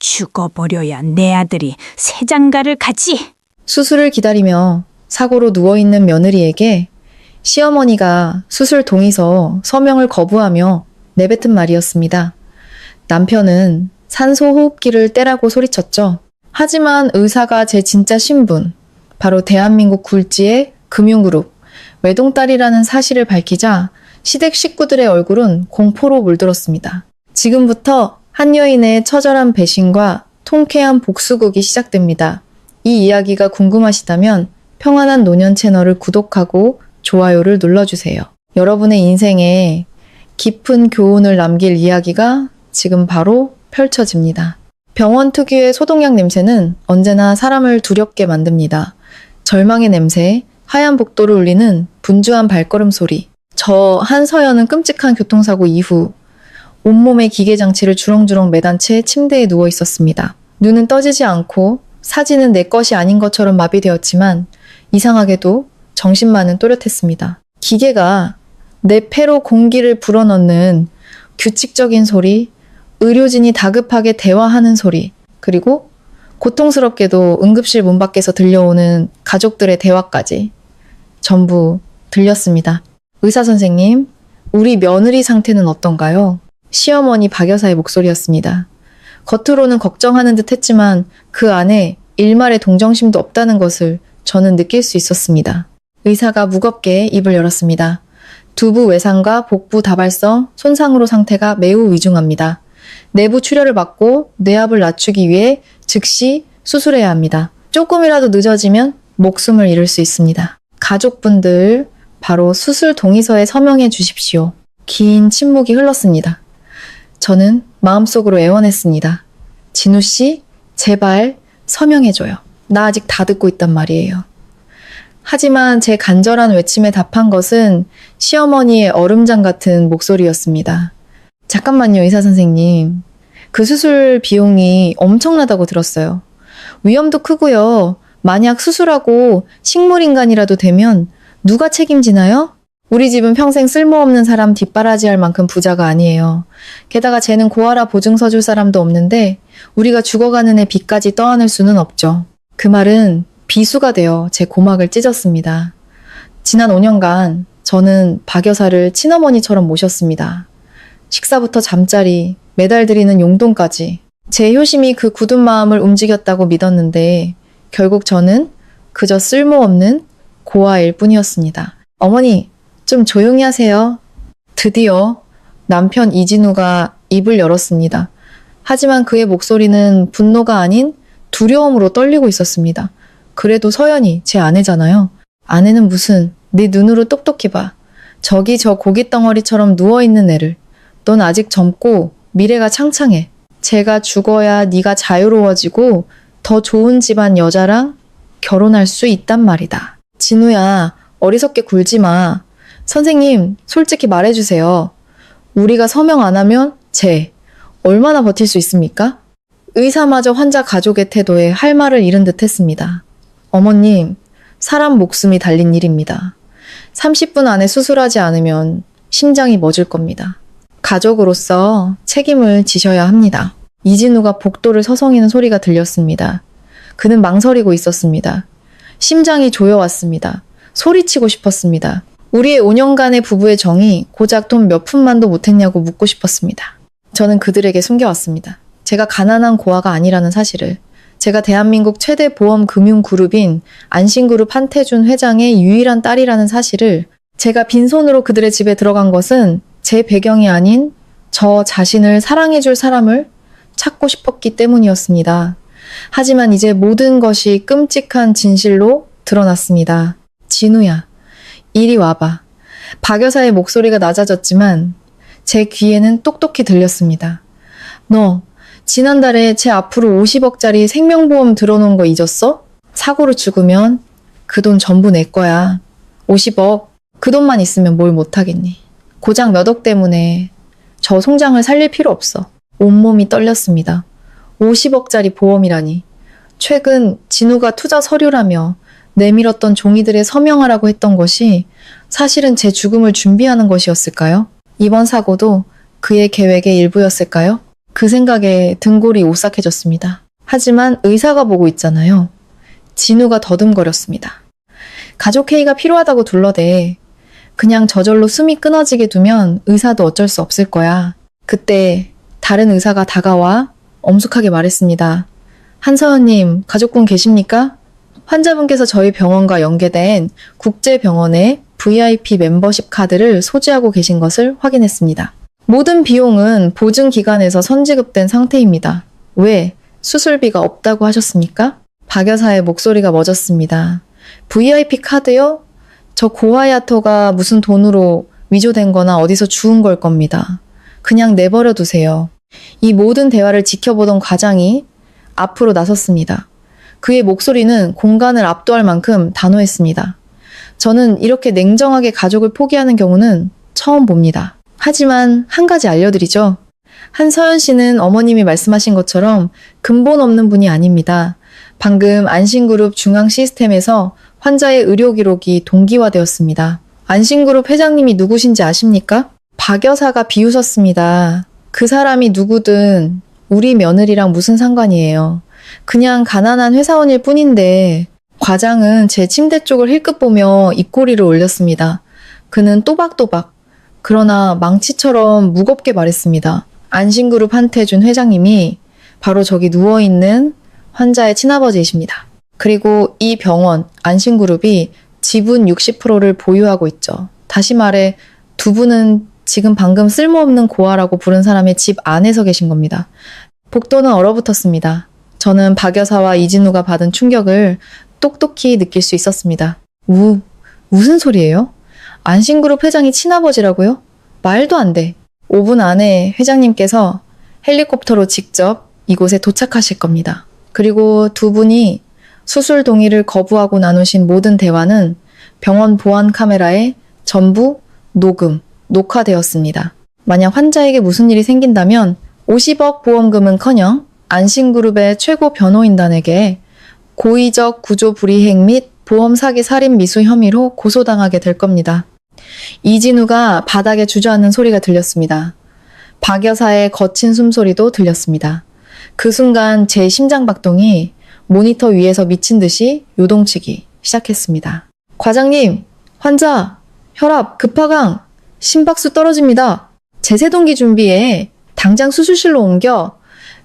죽어버려야 내 아들이 새 장가를 가지. 수술을 기다리며 사고로 누워있는 며느리에게 시어머니가 수술 동의서 서명을 거부하며 내뱉은 말이었습니다. 남편은 산소호흡기를 떼라고 소리쳤죠. 하지만 의사가 제 진짜 신분, 바로 대한민국 굴지의 금융그룹 외동딸이라는 사실을 밝히자 시댁 식구들의 얼굴은 공포로 물들었습니다. 지금부터 한 여인의 처절한 배신과 통쾌한 복수극이 시작됩니다. 이 이야기가 궁금하시다면 평안한 노년 채널을 구독하고 좋아요를 눌러주세요. 여러분의 인생에 깊은 교훈을 남길 이야기가 지금 바로 펼쳐집니다. 병원 특유의 소독약 냄새는 언제나 사람을 두렵게 만듭니다. 절망의 냄새, 하얀 복도를 울리는 분주한 발걸음 소리. 저 한서연은 끔찍한 교통사고 이후 온몸에 기계장치를 주렁주렁 매단 채 침대에 누워 있었습니다. 눈은 떠지지 않고 사진은 내 것이 아닌 것처럼 마비되었지만 이상하게도 정신만은 또렷했습니다. 기계가 내 폐로 공기를 불어넣는 규칙적인 소리, 의료진이 다급하게 대화하는 소리, 그리고 고통스럽게도 응급실 문 밖에서 들려오는 가족들의 대화까지 전부 들렸습니다. 의사 선생님, 우리 며느리 상태는 어떤가요? 시어머니 박 여사의 목소리였습니다. 겉으로는 걱정하는 듯 했지만 그 안에 일말의 동정심도 없다는 것을 저는 느낄 수 있었습니다. 의사가 무겁게 입을 열었습니다. 두부 외상과 복부 다발성 손상으로 상태가 매우 위중합니다. 내부 출혈을 막고 뇌압을 낮추기 위해 즉시 수술해야 합니다. 조금이라도 늦어지면 목숨을 잃을 수 있습니다. 가족분들 바로 수술 동의서에 서명해 주십시오. 긴 침묵이 흘렀습니다. 저는 마음속으로 애원했습니다. 진우 씨, 제발 서명해줘요. 나 아직 다 듣고 있단 말이에요. 하지만 제 간절한 외침에 답한 것은 시어머니의 얼음장 같은 목소리였습니다. 잠깐만요, 의사 선생님. 그 수술 비용이 엄청나다고 들었어요. 위험도 크고요. 만약 수술하고 식물인간이라도 되면 누가 책임지나요? 우리 집은 평생 쓸모없는 사람 뒷바라지할 만큼 부자가 아니에요. 게다가 쟤는 고아라 보증서 줄 사람도 없는데 우리가 죽어가는 애 빚까지 떠안을 수는 없죠. 그 말은 비수가 되어 제 고막을 찢었습니다. 지난 5년간 저는 박 여사를 친어머니처럼 모셨습니다. 식사부터 잠자리, 매달 드리는 용돈까지. 제 효심이 그 굳은 마음을 움직였다고 믿었는데 결국 저는 그저 쓸모없는 고아일 뿐이었습니다. 어머니, 좀 조용히 하세요. 드디어 남편 이진우가 입을 열었습니다. 하지만 그의 목소리는 분노가 아닌 두려움으로 떨리고 있었습니다. 그래도 서연이 제 아내잖아요. 아내는 무슨, 네 눈으로 똑똑히 봐. 저기 저 고깃덩어리처럼 누워있는 애를. 넌 아직 젊고 미래가 창창해. 제가 죽어야 네가 자유로워지고 더 좋은 집안 여자랑 결혼할 수 있단 말이다. 진우야, 어리석게 굴지 마. 선생님, 솔직히 말해주세요. 우리가 서명 안 하면 쟤 얼마나 버틸 수 있습니까? 의사마저 환자 가족의 태도에 할 말을 잃은 듯 했습니다. 어머님, 사람 목숨이 달린 일입니다. 30분 안에 수술하지 않으면 심장이 멎을 겁니다. 가족으로서 책임을 지셔야 합니다. 이진우가 복도를 서성이는 소리가 들렸습니다. 그는 망설이고 있었습니다. 심장이 조여왔습니다. 소리치고 싶었습니다. 우리의 5년간의 부부의 정이 고작 돈 몇 푼만도 못했냐고 묻고 싶었습니다. 저는 그들에게 숨겨왔습니다. 제가 가난한 고아가 아니라는 사실을. 제가 대한민국 최대 보험 금융 그룹인 안심그룹 한태준 회장의 유일한 딸이라는 사실을. 제가 빈손으로 그들의 집에 들어간 것은 제 배경이 아닌 저 자신을 사랑해줄 사람을 찾고 싶었기 때문이었습니다. 하지만 이제 모든 것이 끔찍한 진실로 드러났습니다. 진우야, 이리 와봐. 박 여사의 목소리가 낮아졌지만 제 귀에는 똑똑히 들렸습니다. 너 지난달에 제 앞으로 50억짜리 생명보험 들어놓은 거 잊었어? 사고로 죽으면 그 돈 전부 내 거야. 50억. 그 돈만 있으면 뭘 못하겠니. 고작 몇 억 때문에 저 송장을 살릴 필요 없어. 온몸이 떨렸습니다. 50억짜리 보험이라니. 최근 진우가 투자 서류라며 내밀었던 종이들에 서명하라고 했던 것이 사실은 제 죽음을 준비하는 것이었을까요? 이번 사고도 그의 계획의 일부였을까요? 그 생각에 등골이 오싹해졌습니다. 하지만 의사가 보고 있잖아요. 진우가 더듬거렸습니다. 가족 회의가 필요하다고 둘러대. 그냥 저절로 숨이 끊어지게 두면 의사도 어쩔 수 없을 거야. 그때 다른 의사가 다가와 엄숙하게 말했습니다. 한서연님, 가족분 계십니까? 환자분께서 저희 병원과 연계된 국제병원의 VIP 멤버십 카드를 소지하고 계신 것을 확인했습니다. 모든 비용은 보증기관에서 선지급된 상태입니다. 왜? 수술비가 없다고 하셨습니까? 박 여사의 목소리가 멎었습니다. VIP 카드요? 저 고하야토가 무슨 돈으로 위조된 거나 어디서 주운 걸 겁니다. 그냥 내버려 두세요. 이 모든 대화를 지켜보던 과장이 앞으로 나섰습니다. 그의 목소리는 공간을 압도할 만큼 단호했습니다. 저는 이렇게 냉정하게 가족을 포기하는 경우는 처음 봅니다. 하지만 한 가지 알려드리죠. 한서연 씨는 어머님이 말씀하신 것처럼 근본 없는 분이 아닙니다. 방금 안심그룹 중앙 시스템에서 환자의 의료 기록이 동기화되었습니다. 안심그룹 회장님이 누구신지 아십니까? 박 여사가 비웃었습니다. 그 사람이 누구든 우리 며느리랑 무슨 상관이에요. 그냥 가난한 회사원일 뿐인데 과장은 제 침대 쪽을 힐끗 보며 입꼬리를 올렸습니다. 그는 또박또박 그러나 망치처럼 무겁게 말했습니다. 안심그룹 한태준 회장님이 바로 저기 누워있는 환자의 친아버지이십니다. 그리고 이 병원 안심그룹이 지분 60%를 보유하고 있죠. 다시 말해 두 분은 지금 방금 쓸모없는 고아라고 부른 사람의 집 안에서 계신 겁니다. 복도는 얼어붙었습니다. 저는 박 여사와 이진우가 받은 충격을 똑똑히 느낄 수 있었습니다. 무슨 소리예요? 안심그룹 회장이 친아버지라고요? 말도 안 돼. 5분 안에 회장님께서 헬리콥터로 직접 이곳에 도착하실 겁니다. 그리고 두 분이 수술 동의를 거부하고 나누신 모든 대화는 병원 보안 카메라에 전부 녹화되었습니다. 만약 환자에게 무슨 일이 생긴다면 50억 보험금은커녕 안심그룹의 최고 변호인단에게 고의적 구조 불이행 및 보험 사기 살인 미수 혐의로 고소당하게 될 겁니다. 이진우가 바닥에 주저앉는 소리가 들렸습니다. 박 여사의 거친 숨소리도 들렸습니다. 그 순간 제 심장박동이 모니터 위에서 미친 듯이 요동치기 시작했습니다. 과장님, 환자, 혈압, 급하강, 심박수 떨어집니다. 제세동기 준비해. 당장 수술실로 옮겨.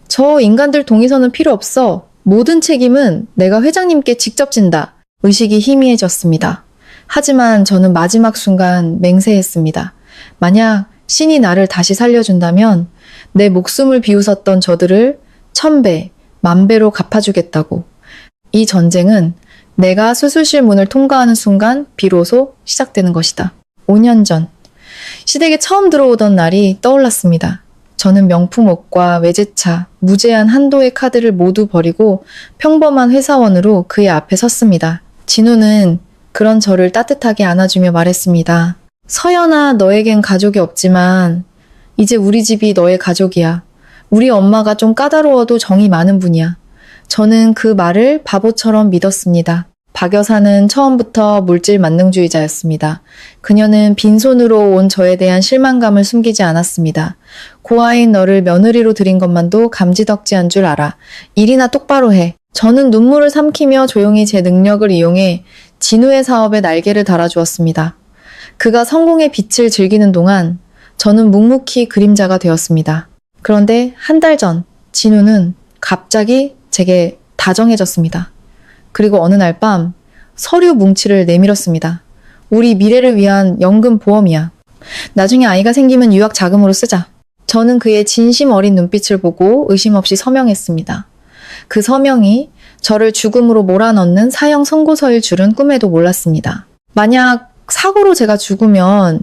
저 인간들 동의서는 필요 없어. 모든 책임은 내가 회장님께 직접 진다. 의식이 희미해졌습니다. 하지만 저는 마지막 순간 맹세했습니다. 만약 신이 나를 다시 살려준다면 내 목숨을 비웃었던 저들을 1000배, 10,000배로 갚아주겠다고. 이 전쟁은 내가 수술실 문을 통과하는 순간 비로소 시작되는 것이다. 5년 전, 시댁에 처음 들어오던 날이 떠올랐습니다. 저는 명품 옷과 외제차, 무제한 한도의 카드를 모두 버리고 평범한 회사원으로 그의 앞에 섰습니다. 진우는 그런 저를 따뜻하게 안아주며 말했습니다. 서연아, 너에겐 가족이 없지만 이제 우리 집이 너의 가족이야. 우리 엄마가 좀 까다로워도 정이 많은 분이야. 저는 그 말을 바보처럼 믿었습니다. 박 여사는 처음부터 물질 만능주의자였습니다. 그녀는 빈손으로 온 저에 대한 실망감을 숨기지 않았습니다. 고아인 너를 며느리로 들인 것만도 감지덕지한 줄 알아. 일이나 똑바로 해. 저는 눈물을 삼키며 조용히 제 능력을 이용해 진우의 사업에 날개를 달아주었습니다. 그가 성공의 빛을 즐기는 동안 저는 묵묵히 그림자가 되었습니다. 그런데 한 달 전 진우는 갑자기 제게 다정해졌습니다. 그리고 어느 날 밤 서류 뭉치를 내밀었습니다. 우리 미래를 위한 연금 보험이야. 나중에 아이가 생기면 유학 자금으로 쓰자. 저는 그의 진심 어린 눈빛을 보고 의심 없이 서명했습니다. 그 서명이 저를 죽음으로 몰아넣는 사형 선고서일 줄은 꿈에도 몰랐습니다. 만약 사고로 제가 죽으면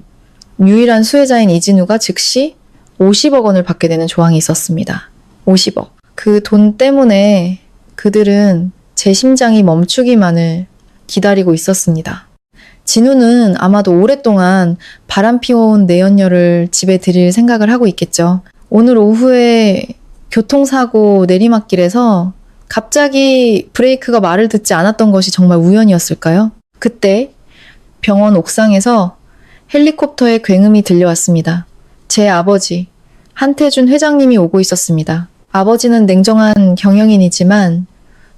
유일한 수혜자인 이진우가 즉시 50억 원을 받게 되는 조항이 있었습니다. 50억. 그 돈 때문에 그들은 제 심장이 멈추기만을 기다리고 있었습니다. 진우는 아마도 오랫동안 바람 피워온 내연녀를 집에 들일 생각을 하고 있겠죠. 오늘 오후에 교통사고 내리막길에서 갑자기 브레이크가 말을 듣지 않았던 것이 정말 우연이었을까요? 그때 병원 옥상에서 헬리콥터의 굉음이 들려왔습니다. 제 아버지, 한태준 회장님이 오고 있었습니다. 아버지는 냉정한 경영인이지만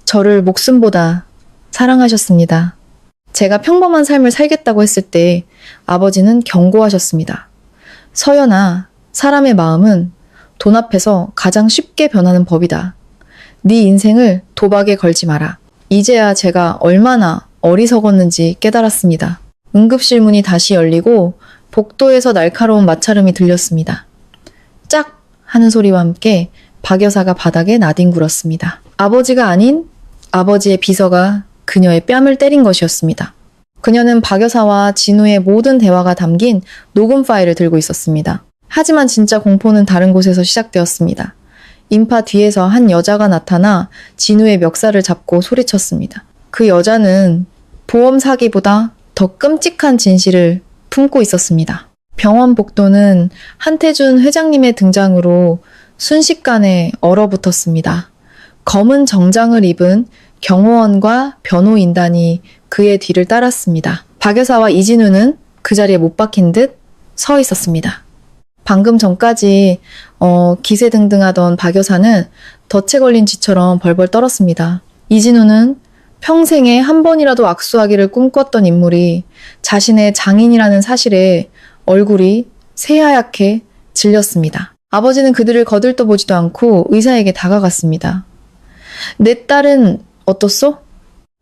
저를 목숨보다 사랑하셨습니다. 제가 평범한 삶을 살겠다고 했을 때 아버지는 경고하셨습니다. 서연아, 사람의 마음은 돈 앞에서 가장 쉽게 변하는 법이다. 네 인생을 도박에 걸지 마라. 이제야 제가 얼마나 어리석었는지 깨달았습니다. 응급실 문이 다시 열리고 복도에서 날카로운 마찰음이 들렸습니다. 짝! 하는 소리와 함께 박 여사가 바닥에 나뒹굴었습니다. 아버지가 아닌 아버지의 비서가 그녀의 뺨을 때린 것이었습니다. 그녀는 박 여사와 진우의 모든 대화가 담긴 녹음 파일을 들고 있었습니다. 하지만 진짜 공포는 다른 곳에서 시작되었습니다. 인파 뒤에서 한 여자가 나타나 진우의 멱살을 잡고 소리쳤습니다. 그 여자는 보험 사기보다 더 끔찍한 진실을 품고 있었습니다. 병원 복도는 한태준 회장님의 등장으로 순식간에 얼어붙었습니다. 검은 정장을 입은 경호원과 변호인단이 그의 뒤를 따랐습니다. 박 여사와 이진우는 그 자리에 못 박힌 듯 서 있었습니다. 방금 전까지 기세등등하던 박 여사는 덫에 걸린 쥐처럼 벌벌 떨었습니다. 이진우는 평생에 한 번이라도 악수하기를 꿈꿨던 인물이 자신의 장인이라는 사실에 얼굴이 새하얗게 질렸습니다. 아버지는 그들을 거들떠보지도 않고 의사에게 다가갔습니다. 내 딸은 어떻소?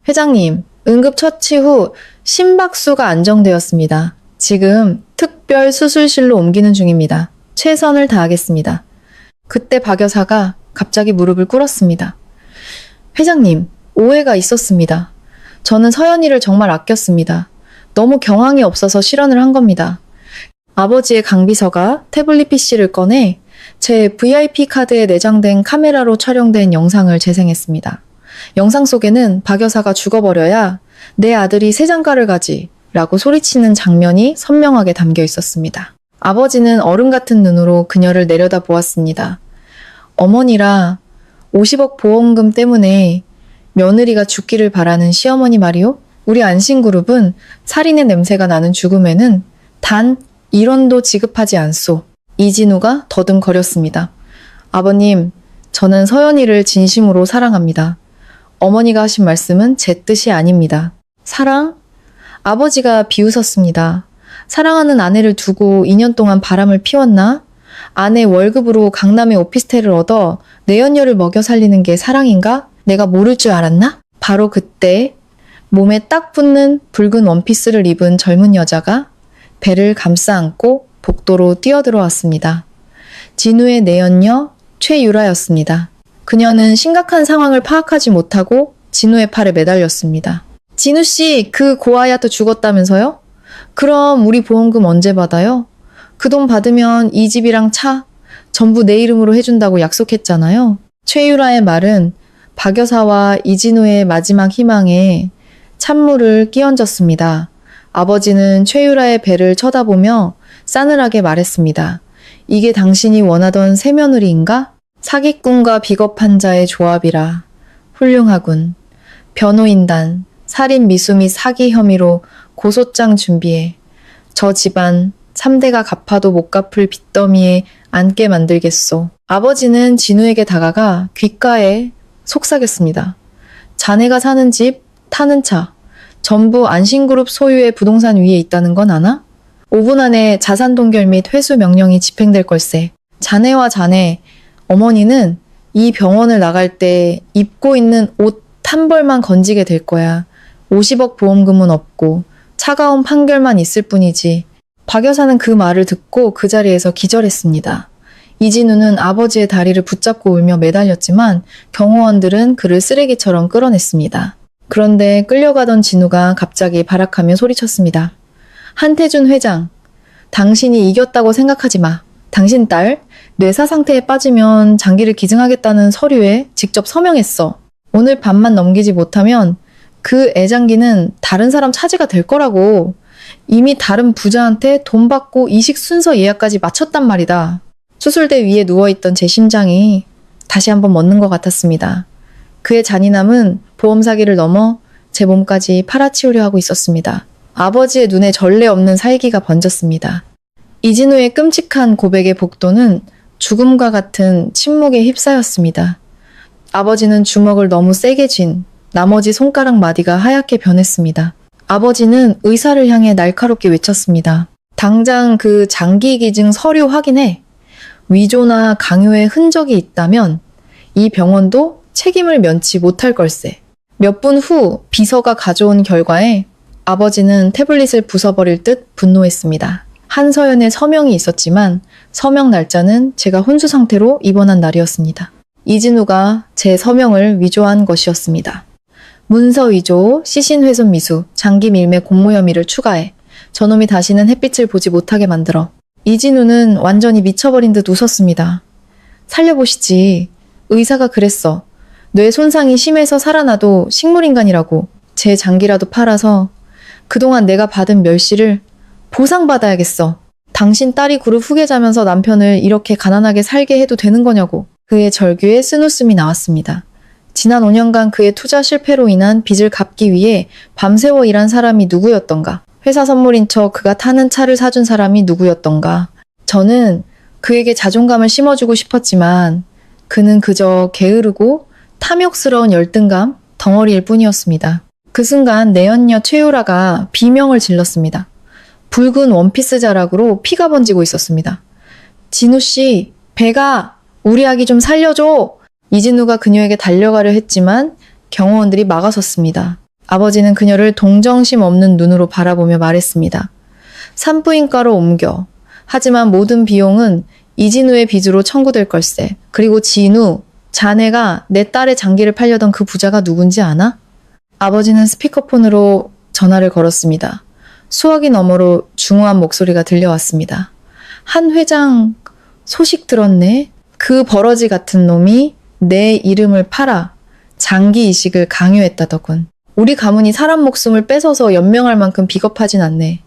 회장님, 응급처치 후 심박수가 안정되었습니다. 지금 특별 수술실로 옮기는 중입니다. 최선을 다하겠습니다. 그때 박 여사가 갑자기 무릎을 꿇었습니다. 회장님, 오해가 있었습니다. 저는 서연이를 정말 아꼈습니다. 너무 경황이 없어서 실언을 한 겁니다. 아버지의 강비서가 태블릿 PC를 꺼내 제 VIP 카드에 내장된 카메라로 촬영된 영상을 재생했습니다. 영상 속에는 박 여사가 죽어버려야 내 아들이 새 장가를 가지 라고 소리치는 장면이 선명하게 담겨 있었습니다. 아버지는 어른 같은 눈으로 그녀를 내려다 보았습니다. 어머니라 50억 보험금 때문에 며느리가 죽기를 바라는 시어머니 말이오? 우리 안심그룹은 살인의 냄새가 나는 죽음에는 단 1원도 지급하지 않소. 이진우가 더듬거렸습니다. 아버님, 저는 서연이를 진심으로 사랑합니다. 어머니가 하신 말씀은 제 뜻이 아닙니다. 사랑? 아버지가 비웃었습니다. 사랑하는 아내를 두고 2년 동안 바람을 피웠나? 아내 월급으로 강남의 오피스텔을 얻어 내연녀를 먹여 살리는 게 사랑인가? 내가 모를 줄 알았나? 바로 그때 몸에 딱 붙는 붉은 원피스를 입은 젊은 여자가 배를 감싸 안고 복도로 뛰어들어왔습니다. 진우의 내연녀 최유라였습니다. 그녀는 심각한 상황을 파악하지 못하고 진우의 팔에 매달렸습니다. 진우씨, 그 고아야도 죽었다면서요? 그럼 우리 보험금 언제 받아요? 그 돈 받으면 이 집이랑 차 전부 내 이름으로 해준다고 약속했잖아요. 최유라의 말은 박 여사와 이진우의 마지막 희망에 찬물을 끼얹었습니다. 아버지는 최유라의 배를 쳐다보며 싸늘하게 말했습니다. 이게 당신이 원하던 새며느리인가? 사기꾼과 비겁한 자의 조합이라. 훌륭하군. 변호인단, 살인 미수 및 사기 혐의로 고소장 준비해. 저 집안 3대가 갚아도 못 갚을 빚더미에 앉게 만들겠소. 아버지는 진우에게 다가가 귓가에 속삭였습니다. 자네가 사는 집, 타는 차, 전부 안심그룹 소유의 부동산 위에 있다는 건 아나? 5분 안에 자산 동결 및 회수 명령이 집행될 걸세. 자네와 자네, 어머니는 이 병원을 나갈 때 입고 있는 옷 한 벌만 건지게 될 거야. 50억 보험금은 없고 차가운 판결만 있을 뿐이지. 박 여사는 그 말을 듣고 그 자리에서 기절했습니다. 이진우는 아버지의 다리를 붙잡고 울며 매달렸지만 경호원들은 그를 쓰레기처럼 끌어냈습니다. 그런데 끌려가던 진우가 갑자기 발악하며 소리쳤습니다. 한태준 회장, 당신이 이겼다고 생각하지 마. 당신 딸 뇌사 상태에 빠지면 장기를 기증하겠다는 서류에 직접 서명했어. 오늘 밤만 넘기지 못하면 그 애장기는 다른 사람 차지가 될 거라고. 이미 다른 부자한테 돈 받고 이식 순서 예약까지 마쳤단 말이다. 수술대 위에 누워있던 제 심장이 다시 한번 멎는 것 같았습니다. 그의 잔인함은 보험 사기를 넘어 제 몸까지 팔아치우려 하고 있었습니다. 아버지의 눈에 전례 없는 살기가 번졌습니다. 이진우의 끔찍한 고백의 복도는 죽음과 같은 침묵에 휩싸였습니다. 아버지는 주먹을 너무 세게 쥔 나머지 손가락 마디가 하얗게 변했습니다. 아버지는 의사를 향해 날카롭게 외쳤습니다. 당장 그 장기 기증 서류 확인해. 위조나 강요의 흔적이 있다면 이 병원도 책임을 면치 못할 걸세. 몇 분 후 비서가 가져온 결과에 아버지는 태블릿을 부숴버릴 듯 분노했습니다. 한서연의 서명이 있었지만 서명 날짜는 제가 혼수 상태로 입원한 날이었습니다. 이진우가 제 서명을 위조한 것이었습니다. 문서 위조, 시신 훼손 미수, 장기 밀매 공모 혐의를 추가해 저놈이 다시는 햇빛을 보지 못하게 만들어. 이진우는 완전히 미쳐버린 듯 웃었습니다. 살려보시지. 의사가 그랬어. 뇌 손상이 심해서 살아나도 식물인간이라고. 제 장기라도 팔아서 그동안 내가 받은 멸시를 보상받아야겠어. 당신 딸이 그룹 후계자면서 남편을 이렇게 가난하게 살게 해도 되는 거냐고. 그의 절규에 쓴웃음이 나왔습니다. 지난 5년간 그의 투자 실패로 인한 빚을 갚기 위해 밤새워 일한 사람이 누구였던가. 회사 선물인 척 그가 타는 차를 사준 사람이 누구였던가. 저는 그에게 자존감을 심어주고 싶었지만 그는 그저 게으르고 탐욕스러운 열등감 덩어리일 뿐이었습니다. 그 순간 내연녀 최유라가 비명을 질렀습니다. 붉은 원피스 자락으로 피가 번지고 있었습니다. 진우씨, 배가 우리 아기 좀 살려줘! 이진우가 그녀에게 달려가려 했지만 경호원들이 막아섰습니다. 아버지는 그녀를 동정심 없는 눈으로 바라보며 말했습니다. 산부인과로 옮겨. 하지만 모든 비용은 이진우의 빚으로 청구될 걸세. 그리고 진우, 자네가 내 딸의 장기를 팔려던 그 부자가 누군지 아나? 아버지는 스피커폰으로 전화를 걸었습니다. 수화기 너머로 중후한 목소리가 들려왔습니다. 한 회장 소식 들었네? 그 버러지 같은 놈이 내 이름을 팔아 장기 이식을 강요했다더군. 우리 가문이 사람 목숨을 뺏어서 연명할 만큼 비겁하진 않네.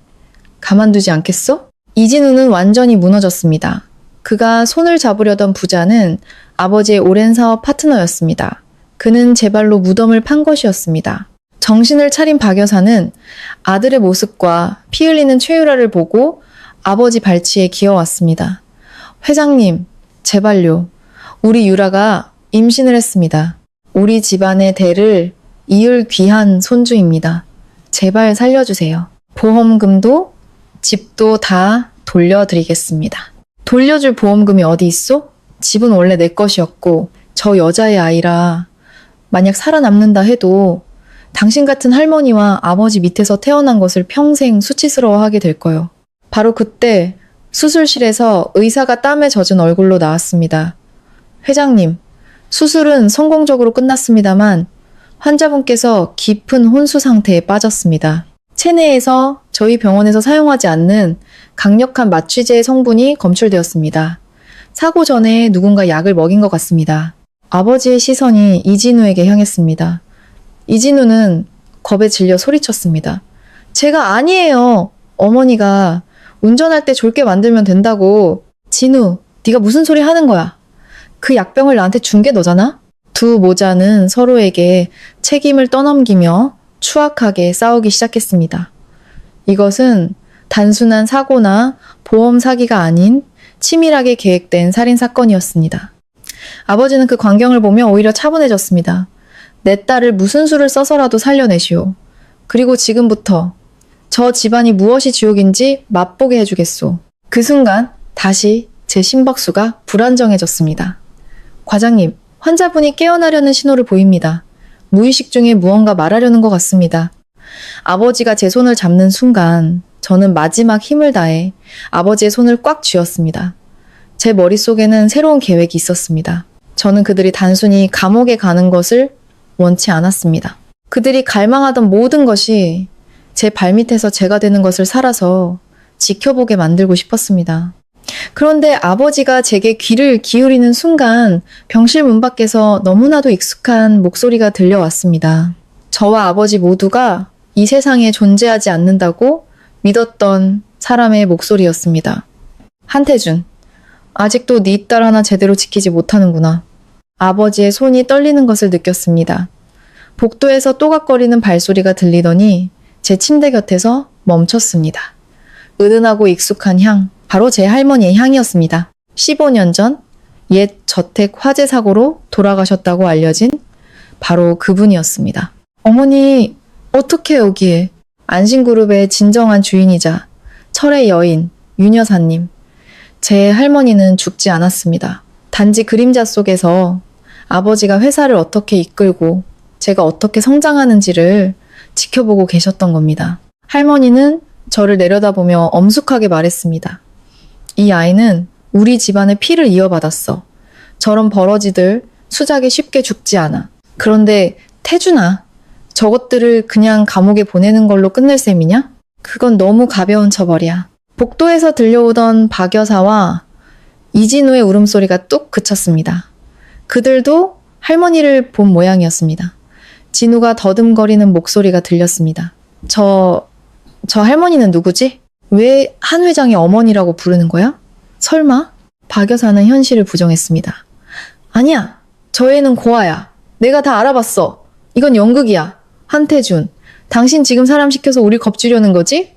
가만두지 않겠어? 이진우는 완전히 무너졌습니다. 그가 손을 잡으려던 부자는 아버지의 오랜 사업 파트너였습니다. 그는 제 발로 무덤을 판 것이었습니다. 정신을 차린 박 여사는 아들의 모습과 피 흘리는 최유라를 보고 아버지 발치에 기어왔습니다. 회장님, 제발요. 우리 유라가 임신을 했습니다. 우리 집안의 대를 이을 귀한 손주입니다. 제발 살려주세요. 보험금도 집도 다 돌려드리겠습니다. 돌려줄 보험금이 어디 있어? 집은 원래 내 것이었고 저 여자의 아이라 만약 살아남는다 해도 당신 같은 할머니와 아버지 밑에서 태어난 것을 평생 수치스러워하게 될 거요. 바로 그때 수술실에서 의사가 땀에 젖은 얼굴로 나왔습니다. 회장님, 수술은 성공적으로 끝났습니다만 환자분께서 깊은 혼수 상태에 빠졌습니다. 체내에서 저희 병원에서 사용하지 않는 강력한 마취제 성분이 검출되었습니다. 사고 전에 누군가 약을 먹인 것 같습니다. 아버지의 시선이 이진우에게 향했습니다. 이진우는 겁에 질려 소리쳤습니다. 제가 아니에요. 어머니가 운전할 때 졸게 만들면 된다고. 진우, 네가 무슨 소리 하는 거야? 그 약병을 나한테 준 게 너잖아? 두 모자는 서로에게 책임을 떠넘기며 추악하게 싸우기 시작했습니다. 이것은 단순한 사고나 보험 사기가 아닌 치밀하게 계획된 살인 사건이었습니다. 아버지는 그 광경을 보며 오히려 차분해졌습니다. 내 딸을 무슨 수를 써서라도 살려내시오. 그리고 지금부터 저 집안이 무엇이 지옥인지 맛보게 해주겠소. 그 순간 다시 제 심박수가 불안정해졌습니다. 과장님, 환자분이 깨어나려는 신호를 보입니다. 무의식 중에 무언가 말하려는 것 같습니다. 아버지가 제 손을 잡는 순간 저는 마지막 힘을 다해 아버지의 손을 꽉 쥐었습니다. 제 머릿속에는 새로운 계획이 있었습니다. 저는 그들이 단순히 감옥에 가는 것을 원치 않았습니다. 그들이 갈망하던 모든 것이 제 발밑에서 제가 되는 것을 살아서 지켜보게 만들고 싶었습니다. 그런데 아버지가 제게 귀를 기울이는 순간 병실 문 밖에서 너무나도 익숙한 목소리가 들려왔습니다. 저와 아버지 모두가 이 세상에 존재하지 않는다고 믿었던 사람의 목소리였습니다. 한태준, 아직도 네 딸 하나 제대로 지키지 못하는구나. 아버지의 손이 떨리는 것을 느꼈습니다. 복도에서 또각거리는 발소리가 들리더니 제 침대 곁에서 멈췄습니다. 은은하고 익숙한 향, 바로 제 할머니의 향이었습니다. 15년 전 옛 저택 화재 사고로 돌아가셨다고 알려진 바로 그분이었습니다. 어머니, 어떻게 여기에? 안심그룹의 진정한 주인이자 철의 여인, 윤 여사님. 제 할머니는 죽지 않았습니다. 단지 그림자 속에서 아버지가 회사를 어떻게 이끌고 제가 어떻게 성장하는지를 지켜보고 계셨던 겁니다. 할머니는 저를 내려다보며 엄숙하게 말했습니다. 이 아이는 우리 집안의 피를 이어받았어. 저런 버러지들 수작에 쉽게 죽지 않아. 그런데 태준아, 저것들을 그냥 감옥에 보내는 걸로 끝낼 셈이냐? 그건 너무 가벼운 처벌이야. 복도에서 들려오던 박 여사와 이진우의 울음소리가 뚝 그쳤습니다. 그들도 할머니를 본 모양이었습니다. 진우가 더듬거리는 목소리가 들렸습니다. 저 할머니는 누구지? 왜 한 회장이 어머니라고 부르는 거야? 설마? 박 여사는 현실을 부정했습니다. 아니야. 저 애는 고아야. 내가 다 알아봤어. 이건 연극이야. 한태준, 당신 지금 사람 시켜서 우리 겁주려는 거지?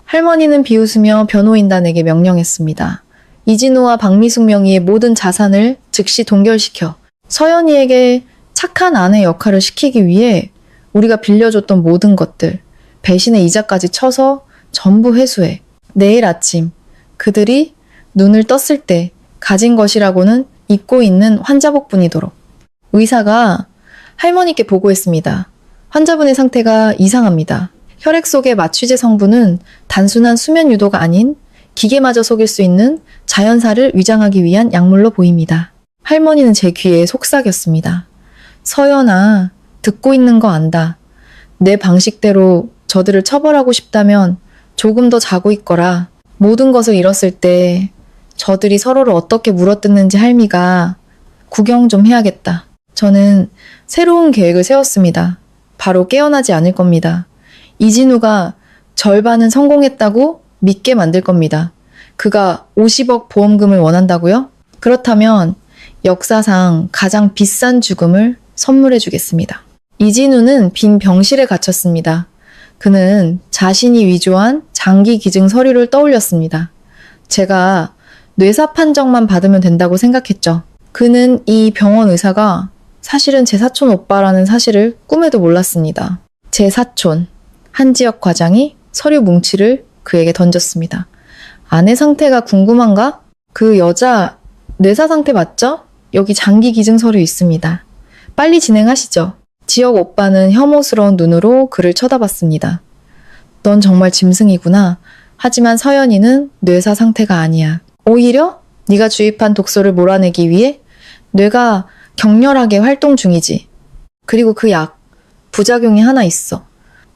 할머니는 비웃으며 변호인단에게 명령했습니다. 이진우와 박미숙 명의의 모든 자산을 즉시 동결시켜 서연이에게 착한 아내 역할을 시키기 위해 우리가 빌려줬던 모든 것들, 배신의 이자까지 쳐서 전부 회수해. 내일 아침 그들이 눈을 떴을 때 가진 것이라고는 잊고 있는 환자복뿐이도록. 의사가 할머니께 보고했습니다. 환자분의 상태가 이상합니다. 혈액 속의 마취제 성분은 단순한 수면 유도가 아닌 기계마저 속일 수 있는 자연사를 위장하기 위한 약물로 보입니다. 할머니는 제 귀에 속삭였습니다. 서연아, 듣고 있는 거 안다. 내 방식대로 저들을 처벌하고 싶다면 조금 더 자고 있거라. 모든 것을 잃었을 때 저들이 서로를 어떻게 물어뜯는지 할미가 구경 좀 해야겠다. 저는 새로운 계획을 세웠습니다. 바로 깨어나지 않을 겁니다. 이진우가 절반은 성공했다고 믿게 만들 겁니다. 그가 50억 보험금을 원한다고요? 그렇다면 역사상 가장 비싼 죽음을 선물해 주겠습니다. 이진우는 빈 병실에 갇혔습니다. 그는 자신이 위조한 장기 기증 서류를 떠올렸습니다. 제가 뇌사 판정만 받으면 된다고 생각했죠. 그는 이 병원 의사가 사실은 제 사촌 오빠라는 사실을 꿈에도 몰랐습니다. 제 사촌, 한지혁 과장이 서류 뭉치를 그에게 던졌습니다. 아내 상태가 궁금한가? 그 여자 뇌사 상태 맞죠? 여기 장기 기증 서류 있습니다. 빨리 진행하시죠. 지혁 오빠는 혐오스러운 눈으로 그를 쳐다봤습니다. 넌 정말 짐승이구나. 하지만 서연이는 뇌사 상태가 아니야. 오히려 네가 주입한 독소를 몰아내기 위해 뇌가 격렬하게 활동 중이지. 그리고 그 약, 부작용이 하나 있어.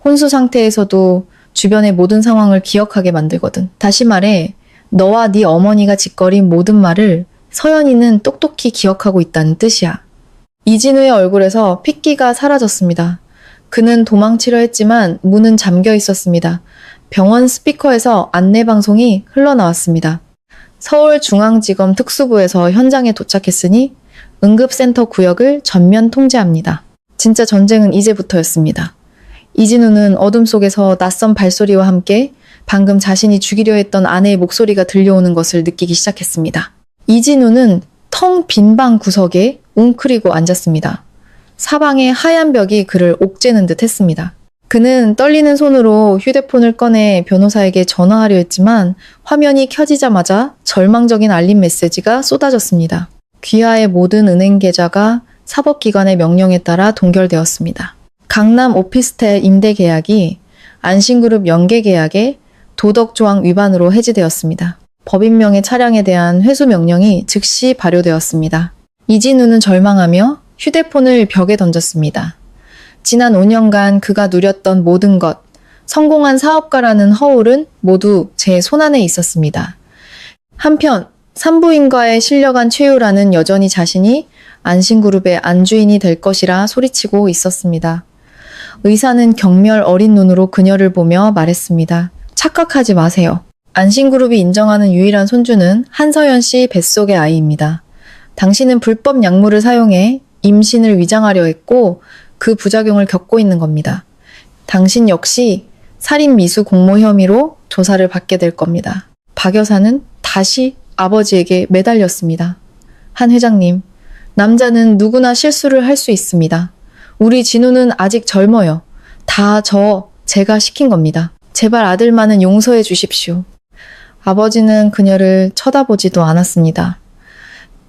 혼수 상태에서도 주변의 모든 상황을 기억하게 만들거든. 다시 말해, 너와 네 어머니가 짓거린 모든 말을 서연이는 똑똑히 기억하고 있다는 뜻이야. 이진우의 얼굴에서 핏기가 사라졌습니다. 그는 도망치려 했지만 문은 잠겨 있었습니다. 병원 스피커에서 안내방송이 흘러나왔습니다. 서울중앙지검 특수부에서 현장에 도착했으니 응급센터 구역을 전면 통제합니다. 진짜 전쟁은 이제부터였습니다. 이진우는 어둠 속에서 낯선 발소리와 함께 방금 자신이 죽이려 했던 아내의 목소리가 들려오는 것을 느끼기 시작했습니다. 이진우는 텅 빈 방 구석에 웅크리고 앉았습니다. 사방의 하얀 벽이 그를 옥죄는 듯 했습니다. 그는 떨리는 손으로 휴대폰을 꺼내 변호사에게 전화하려 했지만 화면이 켜지자마자 절망적인 알림 메시지가 쏟아졌습니다. 귀하의 모든 은행 계좌가 사법기관의 명령에 따라 동결되었습니다. 강남 오피스텔 임대 계약이 안심그룹 연계 계약의 도덕조항 위반으로 해지되었습니다. 법인명의 차량에 대한 회수 명령이 즉시 발효되었습니다. 이진우는 절망하며 휴대폰을 벽에 던졌습니다. 지난 5년간 그가 누렸던 모든 것, 성공한 사업가라는 허울은 모두 제 손안에 있었습니다. 한편 산부인과에 실려간 최유라는 여전히 자신이 안심그룹의 안주인이 될 것이라 소리치고 있었습니다. 의사는 경멸 어린 눈으로 그녀를 보며 말했습니다. 착각하지 마세요. 안심그룹이 인정하는 유일한 손주는 한서연 씨 뱃속의 아이입니다. 당신은 불법 약물을 사용해 임신을 위장하려 했고 그 부작용을 겪고 있는 겁니다. 당신 역시 살인 미수 공모 혐의로 조사를 받게 될 겁니다. 박 여사는 다시 아버지에게 매달렸습니다. 한 회장님, 남자는 누구나 실수를 할 수 있습니다. 우리 진우는 아직 젊어요. 다 제가 시킨 겁니다. 제발 아들만은 용서해 주십시오. 아버지는 그녀를 쳐다보지도 않았습니다.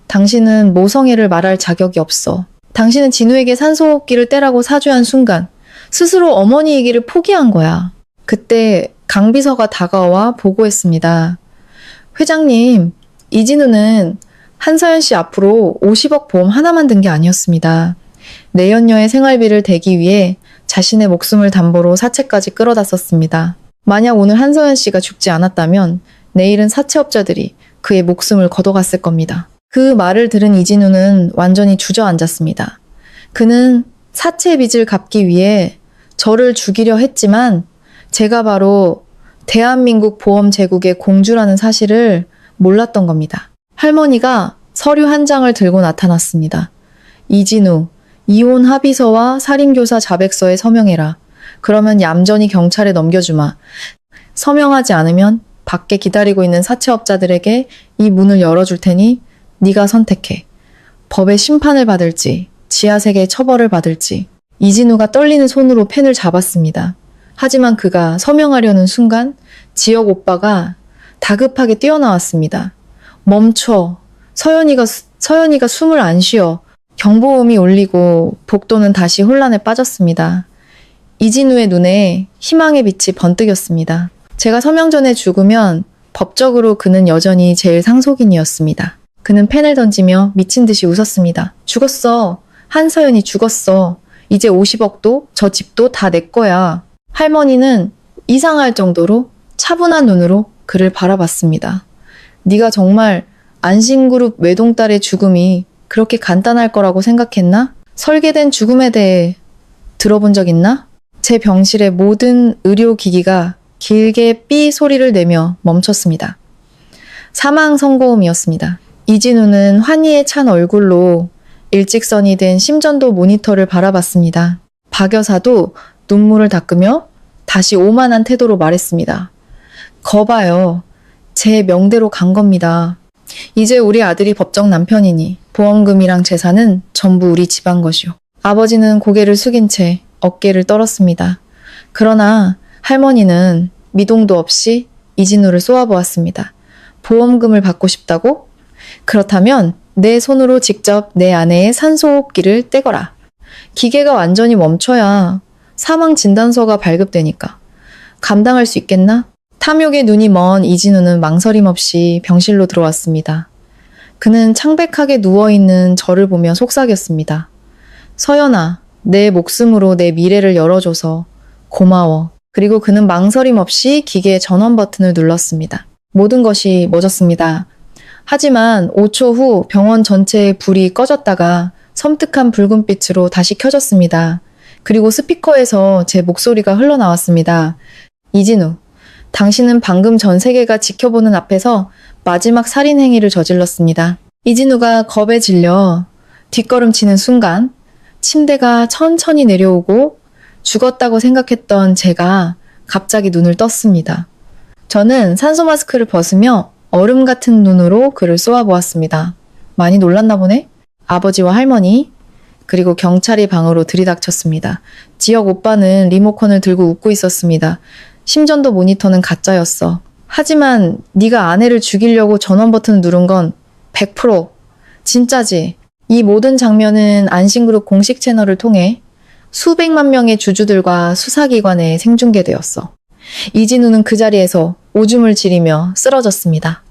당신은 모성애를 말할 자격이 없어. 당신은 진우에게 산소호흡기를 떼라고 사주한 순간 스스로 어머니 얘기를 포기한 거야. 그때 강비서가 다가와 보고했습니다. 회장님, 이진우는 한서연 씨 앞으로 50억 보험 하나만 든 게 아니었습니다. 내연녀의 생활비를 대기 위해 자신의 목숨을 담보로 사채까지 끌어다 썼습니다. 만약 오늘 한서연 씨가 죽지 않았다면 내일은 사채업자들이 그의 목숨을 걷어갔을 겁니다. 그 말을 들은 이진우는 완전히 주저앉았습니다. 그는 사채 빚을 갚기 위해 저를 죽이려 했지만 제가 바로 대한민국 보험 제국의 공주라는 사실을 몰랐던 겁니다. 할머니가 서류 한 장을 들고 나타났습니다. 이진우, 이혼 합의서와 살인교사 자백서에 서명해라. 그러면 얌전히 경찰에 넘겨주마. 서명하지 않으면 밖에 기다리고 있는 사채업자들에게 이 문을 열어줄 테니 네가 선택해. 법의 심판을 받을지, 지하세계의 처벌을 받을지. 이진우가 떨리는 손으로 펜을 잡았습니다. 하지만 그가 서명하려는 순간 지역 오빠가 다급하게 뛰어나왔습니다. 멈춰. 서연이가 숨을 안 쉬어. 경보음이 울리고 복도는 다시 혼란에 빠졌습니다. 이진우의 눈에 희망의 빛이 번뜩였습니다. 제가 서명 전에 죽으면 법적으로 그는 여전히 제일 상속인이었습니다. 그는 펜을 던지며 미친 듯이 웃었습니다. 죽었어. 한서연이 죽었어. 이제 50억도 저 집도 다 내 거야. 할머니는 이상할 정도로 차분한 눈으로 그를 바라봤습니다. 네가 정말 안심그룹 외동딸의 죽음이 그렇게 간단할 거라고 생각했나? 설계된 죽음에 대해 들어본 적 있나? 제 병실의 모든 의료기기가 길게 삐 소리를 내며 멈췄습니다. 사망 선고음이었습니다. 이진우는 환희에 찬 얼굴로 일직선이 된 심전도 모니터를 바라봤습니다. 박 여사도 눈물을 닦으며 다시 오만한 태도로 말했습니다. 거봐요. 제 명대로 간 겁니다. 이제 우리 아들이 법정 남편이니 보험금이랑 재산은 전부 우리 집안 것이오. 아버지는 고개를 숙인 채 어깨를 떨었습니다. 그러나 할머니는 미동도 없이 이진우를 쏘아보았습니다. 보험금을 받고 싶다고? 그렇다면 내 손으로 직접 내 아내의 산소호흡기를 떼거라. 기계가 완전히 멈춰야 사망 진단서가 발급되니까. 감당할 수 있겠나? 탐욕에 눈이 먼 이진우는 망설임 없이 병실로 들어왔습니다. 그는 창백하게 누워있는 저를 보며 속삭였습니다. 서연아, 내 목숨으로 내 미래를 열어줘서 고마워. 그리고 그는 망설임 없이 기계의 전원 버튼을 눌렀습니다. 모든 것이 멎었습니다. 하지만 5초 후 병원 전체의 불이 꺼졌다가 섬뜩한 붉은빛으로 다시 켜졌습니다. 그리고 스피커에서 제 목소리가 흘러나왔습니다. 이진우, 당신은 방금 전 세계가 지켜보는 앞에서 마지막 살인 행위를 저질렀습니다. 이진우가 겁에 질려 뒷걸음치는 순간 침대가 천천히 내려오고 죽었다고 생각했던 제가 갑자기 눈을 떴습니다. 저는 산소 마스크를 벗으며 얼음 같은 눈으로 그를 쏘아보았습니다. 많이 놀랐나 보네? 아버지와 할머니, 그리고 경찰이 방으로 들이닥쳤습니다. 지역 오빠는 리모컨을 들고 웃고 있었습니다. 심전도 모니터는 가짜였어. 하지만 네가 아내를 죽이려고 전원 버튼을 누른 건 100% 진짜지. 이 모든 장면은 안심그룹 공식 채널을 통해 수백만 명의 주주들과 수사기관에 생중계되었어. 이진우는 그 자리에서 오줌을 지리며 쓰러졌습니다.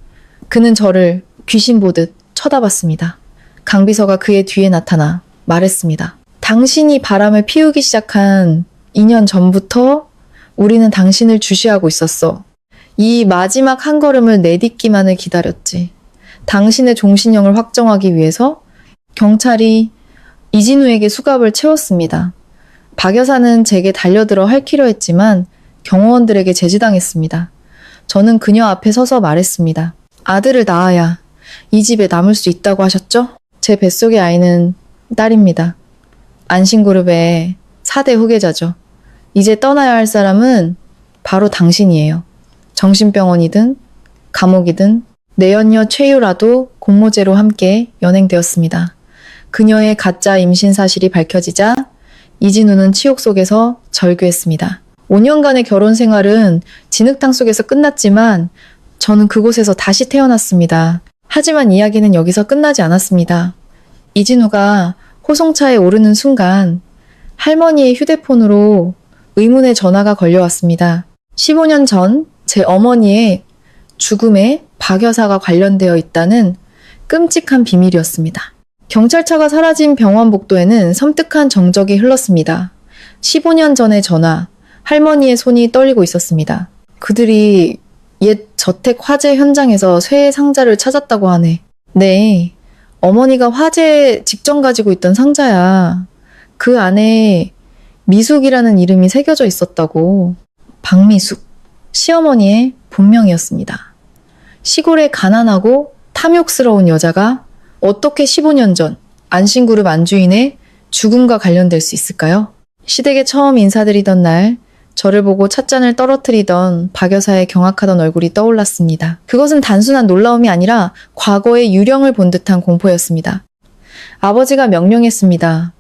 그는 저를 귀신 보듯 쳐다봤습니다. 강비서가 그의 뒤에 나타나 말했습니다. 당신이 바람을 피우기 시작한 2년 전부터 우리는 당신을 주시하고 있었어. 이 마지막 한 걸음을 내딛기만을 기다렸지. 당신의 종신형을 확정하기 위해서 경찰이 이진우에게 수갑을 채웠습니다. 박 여사는 제게 달려들어 핥히려 했지만 경호원들에게 제지당했습니다. 저는 그녀 앞에 서서 말했습니다. 아들을 낳아야 이 집에 남을 수 있다고 하셨죠? 제 뱃속의 아이는 딸입니다. 안심그룹의 4대 후계자죠. 이제 떠나야 할 사람은 바로 당신이에요. 정신병원이든 감옥이든 내연녀 최유라도 공모제로 함께 연행되었습니다. 그녀의 가짜 임신 사실이 밝혀지자 이진우는 치욕 속에서 절규했습니다. 5년간의 결혼 생활은 진흙탕 속에서 끝났지만 저는 그곳에서 다시 태어났습니다. 하지만 이야기는 여기서 끝나지 않았습니다. 이진우가 호송차에 오르는 순간 할머니의 휴대폰으로 의문의 전화가 걸려왔습니다. 15년 전 제 어머니의 죽음에 박 여사가 관련되어 있다는 끔찍한 비밀이었습니다. 경찰차가 사라진 병원 복도에는 섬뜩한 정적이 흘렀습니다. 15년 전의 전화, 할머니의 손이 떨리고 있었습니다. 그들이 옛 저택 화재 현장에서 쇠 상자를 찾았다고 하네. 네, 어머니가 화재 직전 가지고 있던 상자야. 그 안에 미숙이라는 이름이 새겨져 있었다고. 박미숙, 시어머니의 본명이었습니다. 시골의 가난하고 탐욕스러운 여자가 어떻게 15년 전 안심그룹 안주인의 죽음과 관련될 수 있을까요? 시댁에 처음 인사드리던 날 저를 보고 찻잔을 떨어뜨리던 박 여사의 경악하던 얼굴이 떠올랐습니다. 그것은 단순한 놀라움이 아니라 과거의 유령을 본 듯한 공포였습니다. 아버지가 명령했습니다.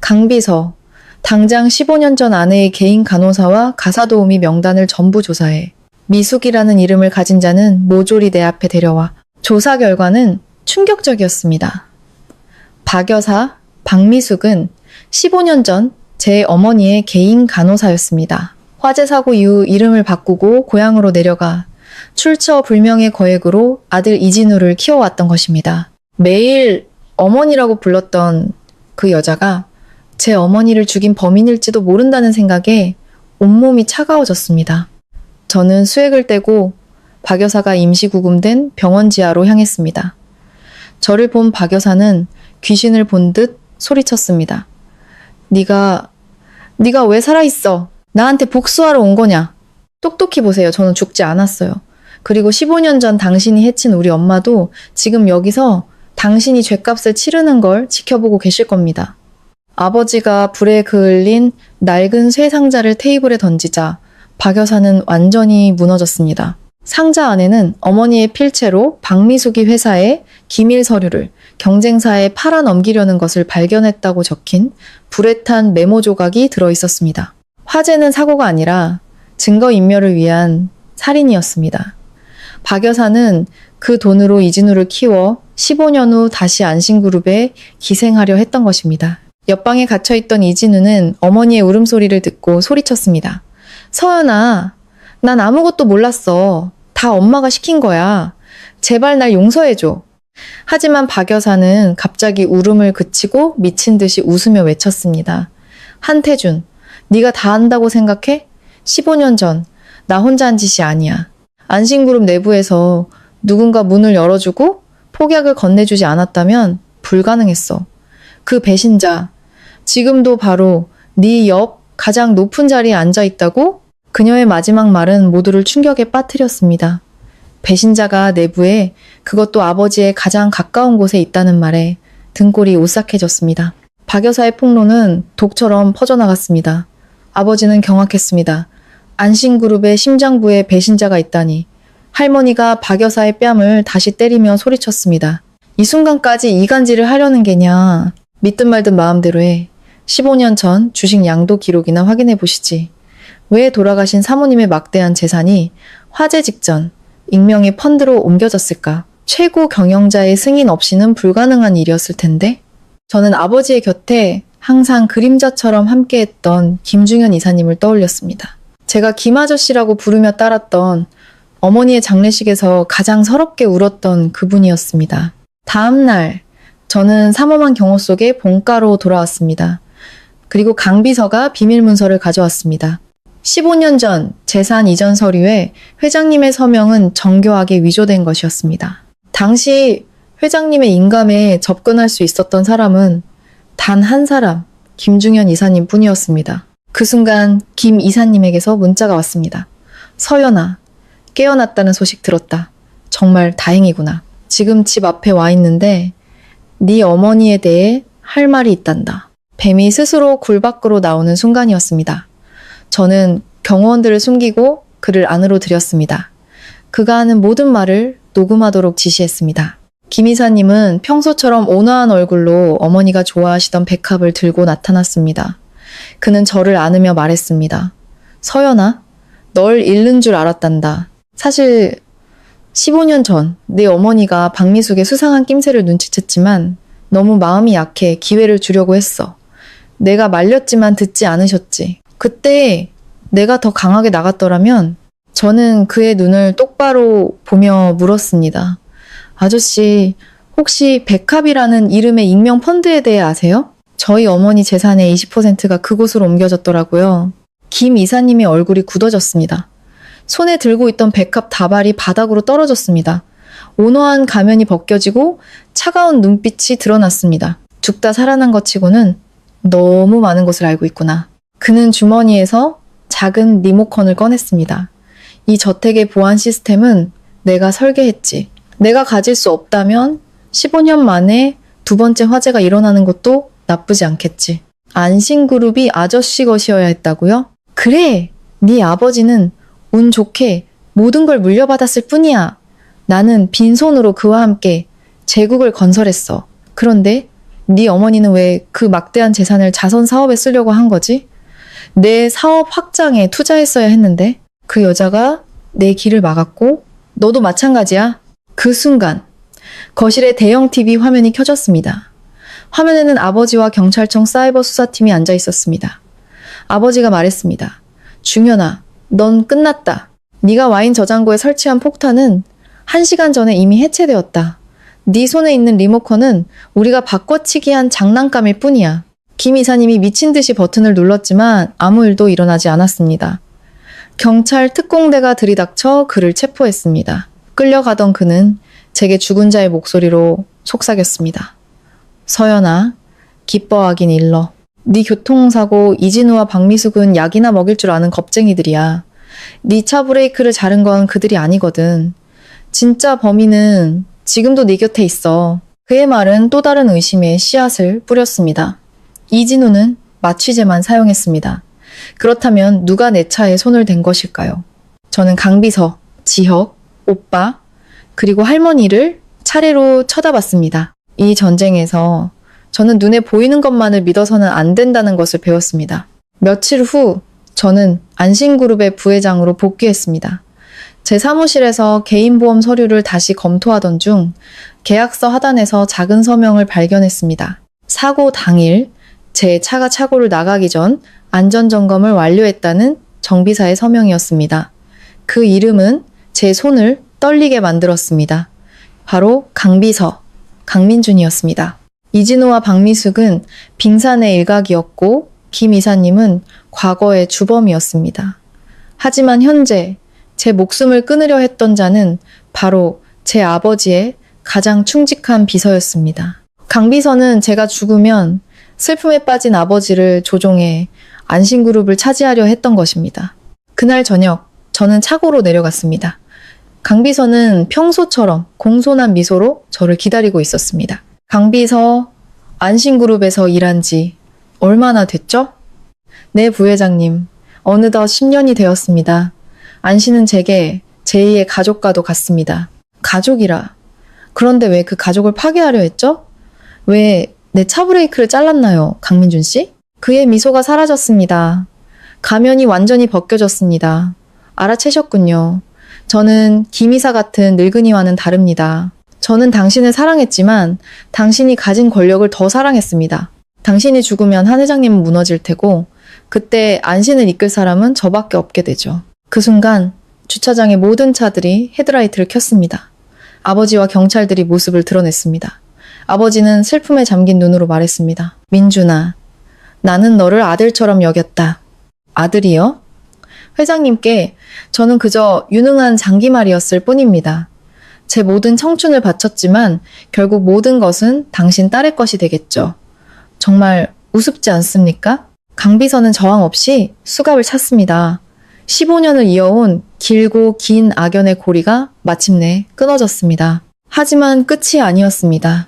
강비서, 당장 15년 전 아내의 개인 간호사와 가사도우미 명단을 전부 조사해. 미숙이라는 이름을 가진 자는 모조리 내 앞에 데려와. 조사 결과는 충격적이었습니다. 박 여사, 박미숙은 15년 전 제 어머니의 개인 간호사였습니다. 화재 사고 이후 이름을 바꾸고 고향으로 내려가 출처불명의 거액으로 아들 이진우를 키워왔던 것입니다. 매일 어머니라고 불렀던 그 여자가 제 어머니를 죽인 범인일지도 모른다는 생각에 온몸이 차가워졌습니다. 저는 수액을 떼고 박 여사가 임시구금된 병원 지하로 향했습니다. 저를 본 박 여사는 귀신을 본 듯 소리쳤습니다. 네가 왜 살아있어? 나한테 복수하러 온 거냐? 똑똑히 보세요. 저는 죽지 않았어요. 그리고 15년 전 당신이 해친 우리 엄마도 지금 여기서 당신이 죗값을 치르는 걸 지켜보고 계실 겁니다. 아버지가 불에 그을린 낡은 쇠 상자를 테이블에 던지자 박 여사는 완전히 무너졌습니다. 상자 안에는 어머니의 필체로 박미숙이 회사에 기밀 서류를 경쟁사에 팔아 넘기려는 것을 발견했다고 적힌 불에 탄 메모 조각이 들어있었습니다. 화재는 사고가 아니라 증거인멸을 위한 살인이었습니다. 박 여사는 그 돈으로 이진우를 키워 15년 후 다시 안심그룹에 기생하려 했던 것입니다. 옆방에 갇혀있던 이진우는 어머니의 울음소리를 듣고 소리쳤습니다. 서연아, 난 아무것도 몰랐어. 다 엄마가 시킨 거야. 제발 날 용서해줘. 하지만 박 여사는 갑자기 울음을 그치고 미친 듯이 웃으며 외쳤습니다. 한태준, 네가 다 안다고 생각해? 15년 전 나 혼자 한 짓이 아니야. 안심그룹 내부에서 누군가 문을 열어주고 폭약을 건네주지 않았다면 불가능했어. 그 배신자, 지금도 바로 네 옆 가장 높은 자리에 앉아 있다고? 그녀의 마지막 말은 모두를 충격에 빠뜨렸습니다. 배신자가 내부에, 그것도 아버지의 가장 가까운 곳에 있다는 말에 등골이 오싹해졌습니다. 박 여사의 폭로는 독처럼 퍼져나갔습니다. 아버지는 경악했습니다. 안심그룹의 심장부에 배신자가 있다니. 할머니가 박 여사의 뺨을 다시 때리며 소리쳤습니다. 이 순간까지 이간질을 하려는 게냐. 믿든 말든 마음대로 해. 15년 전 주식 양도 기록이나 확인해 보시지. 왜 돌아가신 사모님의 막대한 재산이 화재 직전 익명의 펀드로 옮겨졌을까? 최고 경영자의 승인 없이는 불가능한 일이었을 텐데? 저는 아버지의 곁에 항상 그림자처럼 함께했던 김중현 이사님을 떠올렸습니다. 제가 김아저씨라고 부르며 따랐던 어머니의 장례식에서 가장 서럽게 울었던 그분이었습니다. 다음 날 저는 삼엄한 경호 속에 본가로 돌아왔습니다. 그리고 강비서가 비밀문서를 가져왔습니다. 15년 전 재산 이전 서류에 회장님의 서명은 정교하게 위조된 것이었습니다. 당시 회장님의 인감에 접근할 수 있었던 사람은 단 한 사람, 김중현 이사님 뿐이었습니다. 그 순간 김 이사님에게서 문자가 왔습니다. 서연아, 깨어났다는 소식 들었다. 정말 다행이구나. 지금 집 앞에 와 있는데 네 어머니에 대해 할 말이 있단다. 뱀이 스스로 굴 밖으로 나오는 순간이었습니다. 저는 경호원들을 숨기고 그를 안으로 들였습니다. 그가 하는 모든 말을 녹음하도록 지시했습니다. 김 이사님은 평소처럼 온화한 얼굴로 어머니가 좋아하시던 백합을 들고 나타났습니다. 그는 저를 안으며 말했습니다. 서연아, 널 잃는 줄 알았단다. 사실 15년 전 내 어머니가 박미숙의 수상한 낌새를 눈치챘지만 너무 마음이 약해 기회를 주려고 했어. 내가 말렸지만 듣지 않으셨지. 그때 내가 더 강하게 나갔더라면 저는 그의 눈을 똑바로 보며 물었습니다. 아저씨, 혹시 백합이라는 이름의 익명 펀드에 대해 아세요? 저희 어머니 재산의 20%가 그곳으로 옮겨졌더라고요. 김 이사님의 얼굴이 굳어졌습니다. 손에 들고 있던 백합 다발이 바닥으로 떨어졌습니다. 온화한 가면이 벗겨지고 차가운 눈빛이 드러났습니다. 죽다 살아난 것 치고는 너무 많은 것을 알고 있구나. 그는 주머니에서 작은 리모컨을 꺼냈습니다. 이 저택의 보안 시스템은 내가 설계했지. 내가 가질 수 없다면 15년 만에 두 번째 화재가 일어나는 것도 나쁘지 않겠지. 안심그룹이 아저씨 것이어야 했다고요? 그래, 네 아버지는 운 좋게 모든 걸 물려받았을 뿐이야. 나는 빈손으로 그와 함께 제국을 건설했어. 그런데 네 어머니는 왜 그 막대한 재산을 자선 사업에 쓰려고 한 거지? 내 사업 확장에 투자했어야 했는데 그 여자가 내 길을 막았고 너도 마찬가지야. 그 순간 거실에 대형 TV 화면이 켜졌습니다. 화면에는 아버지와 경찰청 사이버 수사팀이 앉아 있었습니다. 아버지가 말했습니다. 중현아, 넌 끝났다. 네가 와인 저장고에 설치한 폭탄은 1시간 전에 이미 해체되었다. 네 손에 있는 리모컨은 우리가 바꿔치기한 장난감일 뿐이야. 김 이사님이 미친 듯이 버튼을 눌렀지만 아무 일도 일어나지 않았습니다. 경찰 특공대가 들이닥쳐 그를 체포했습니다. 끌려가던 그는 제게 죽은 자의 목소리로 속삭였습니다. 서연아, 기뻐하긴 일러. 네 교통사고 이진우와 박미숙은 약이나 먹일 줄 아는 겁쟁이들이야. 네 차 브레이크를 자른 건 그들이 아니거든. 진짜 범인은 지금도 네 곁에 있어. 그의 말은 또 다른 의심의 씨앗을 뿌렸습니다. 이진우는 마취제만 사용했습니다. 그렇다면 누가 내 차에 손을 댄 것일까요? 저는 강비서, 지혁, 오빠, 그리고 할머니를 차례로 쳐다봤습니다. 이 전쟁에서 저는 눈에 보이는 것만을 믿어서는 안 된다는 것을 배웠습니다. 며칠 후 저는 안심그룹의 부회장으로 복귀했습니다. 제 사무실에서 개인보험 서류를 다시 검토하던 중 계약서 하단에서 작은 서명을 발견했습니다. 사고 당일 제 차가 차고를 나가기 전 안전점검을 완료했다는 정비사의 서명이었습니다. 그 이름은 제 손을 떨리게 만들었습니다. 바로 강비서, 강민준이었습니다. 이진호와 박미숙은 빙산의 일각이었고 김 이사님은 과거의 주범이었습니다. 하지만 현재 제 목숨을 끊으려 했던 자는 바로 제 아버지의 가장 충직한 비서였습니다. 강비서는 제가 죽으면 슬픔에 빠진 아버지를 조종해 안심그룹을 차지하려 했던 것입니다. 그날 저녁 저는 차고로 내려갔습니다. 강비서는 평소처럼 공손한 미소로 저를 기다리고 있었습니다. 강비서, 안심그룹에서 일한 지 얼마나 됐죠? 네, 부회장님. 어느덧 10년이 되었습니다. 안씨는 제게 제2의 가족과도 같습니다. 가족이라. 그런데 왜 그 가족을 파괴하려 했죠? 왜 내 차 브레이크를 잘랐나요, 강민준 씨? 그의 미소가 사라졌습니다. 가면이 완전히 벗겨졌습니다. 알아채셨군요. 저는 김이사 같은 늙은이와는 다릅니다. 저는 당신을 사랑했지만 당신이 가진 권력을 더 사랑했습니다. 당신이 죽으면 한 회장님은 무너질 테고 그때 안신을 이끌 사람은 저밖에 없게 되죠. 그 순간 주차장의 모든 차들이 헤드라이트를 켰습니다. 아버지와 경찰들이 모습을 드러냈습니다. 아버지는 슬픔에 잠긴 눈으로 말했습니다. 민준아, 나는 너를 아들처럼 여겼다. 아들이요? 회장님께 저는 그저 유능한 장기말이었을 뿐입니다. 제 모든 청춘을 바쳤지만 결국 모든 것은 당신 딸의 것이 되겠죠. 정말 우습지 않습니까? 강비서는 저항 없이 수갑을 찼습니다. 15년을 이어온 길고 긴 악연의 고리가 마침내 끊어졌습니다. 하지만 끝이 아니었습니다.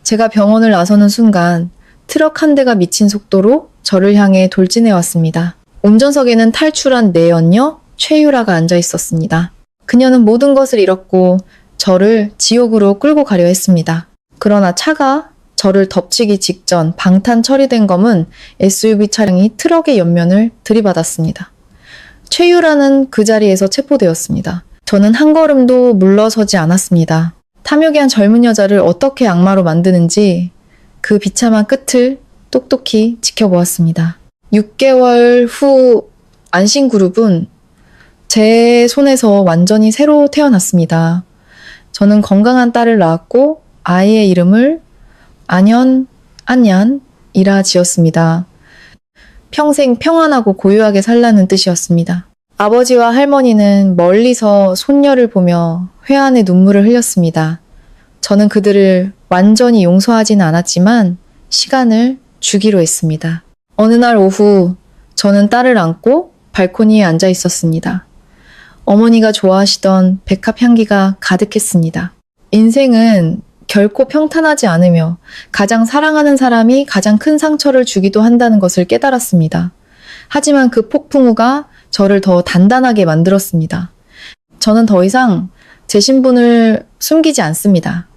제가 병원을 나서는 순간 트럭 한 대가 미친 속도로 저를 향해 돌진해 왔습니다. 운전석에는 탈출한 내 연녀 최유라가 앉아 있었습니다. 그녀는 모든 것을 잃었고 저를 지옥으로 끌고 가려 했습니다. 그러나 차가 저를 덮치기 직전 방탄 처리된 검은 SUV 차량이 트럭의 옆면을 들이받았습니다. 최유라는 그 자리에서 체포되었습니다. 저는 한 걸음도 물러서지 않았습니다. 탐욕이 한 젊은 여자를 어떻게 악마로 만드는지 그 비참한 끝을 똑똑히 지켜보았습니다. 6개월 후 안심그룹은 제 손에서 완전히 새로 태어났습니다. 저는 건강한 딸을 낳았고 아이의 이름을 안얀이라 지었습니다. 평생 평안하고 고요하게 살라는 뜻이었습니다. 아버지와 할머니는 멀리서 손녀를 보며 회한의 눈물을 흘렸습니다. 저는 그들을 완전히 용서하지는 않았지만 시간을 주기로 했습니다. 어느 날 오후 저는 딸을 안고 발코니에 앉아 있었습니다. 어머니가 좋아하시던 백합 향기가 가득했습니다. 인생은 결코 평탄하지 않으며 가장 사랑하는 사람이 가장 큰 상처를 주기도 한다는 것을 깨달았습니다. 하지만 그 폭풍우가 저를 더 단단하게 만들었습니다. 저는 더 이상 제 신분을 숨기지 않습니다.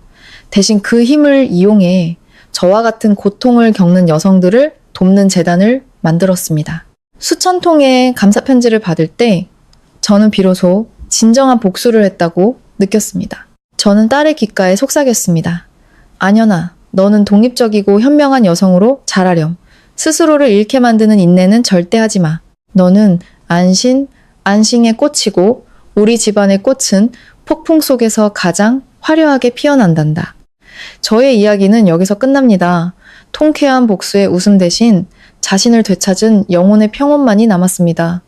대신 그 힘을 이용해 저와 같은 고통을 겪는 여성들을 돕는 재단을 만들었습니다. 수천 통의 감사 편지를 받을 때 저는 비로소 진정한 복수를 했다고 느꼈습니다. 저는 딸의 귓가에 속삭였습니다. 안연아, 너는 독립적이고 현명한 여성으로 자라렴. 스스로를 잃게 만드는 인내는 절대 하지 마. 너는 안싱의 꽃이고 우리 집안의 꽃은 폭풍 속에서 가장 화려하게 피어난단다. 저의 이야기는 여기서 끝납니다. 통쾌한 복수의 웃음 대신 자신을 되찾은 영혼의 평온만이 남았습니다.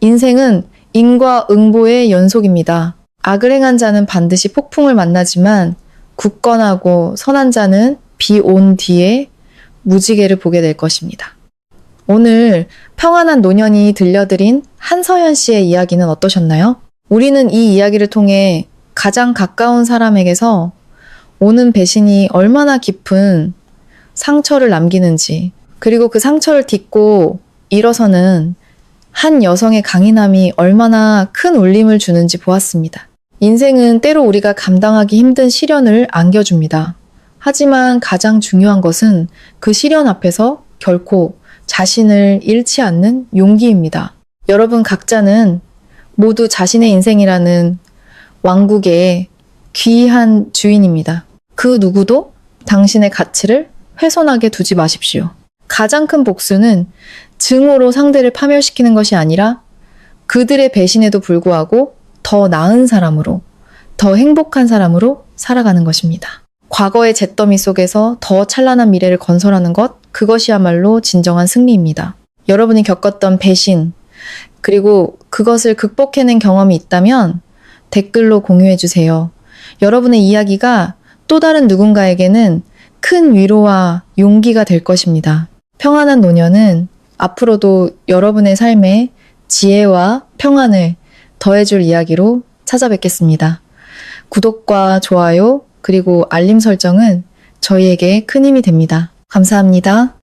인생은 인과 응보의 연속입니다. 악을 행한 자는 반드시 폭풍을 만나지만 굳건하고 선한 자는 비 온 뒤에 무지개를 보게 될 것입니다. 오늘 평안한 노년이 들려드린 한서연 씨의 이야기는 어떠셨나요? 우리는 이 이야기를 통해 가장 가까운 사람에게서 오는 배신이 얼마나 깊은 상처를 남기는지, 그리고 그 상처를 딛고 일어서는 한 여성의 강인함이 얼마나 큰 울림을 주는지 보았습니다. 인생은 때로 우리가 감당하기 힘든 시련을 안겨줍니다. 하지만 가장 중요한 것은 그 시련 앞에서 결코 자신을 잃지 않는 용기입니다. 여러분 각자는 모두 자신의 인생이라는 왕국의 귀한 주인입니다. 그 누구도 당신의 가치를 훼손하게 두지 마십시오. 가장 큰 복수는 증오로 상대를 파멸시키는 것이 아니라 그들의 배신에도 불구하고 더 나은 사람으로, 더 행복한 사람으로 살아가는 것입니다. 과거의 잿더미 속에서 더 찬란한 미래를 건설하는 것, 그것이야말로 진정한 승리입니다. 여러분이 겪었던 배신, 그리고 그것을 극복해낸 경험이 있다면 댓글로 공유해주세요. 여러분의 이야기가 또 다른 누군가에게는 큰 위로와 용기가 될 것입니다. 평안한 노년은 앞으로도 여러분의 삶에 지혜와 평안을 더해줄 이야기로 찾아뵙겠습니다. 구독과 좋아요 그리고 알림 설정은 저희에게 큰 힘이 됩니다. 감사합니다.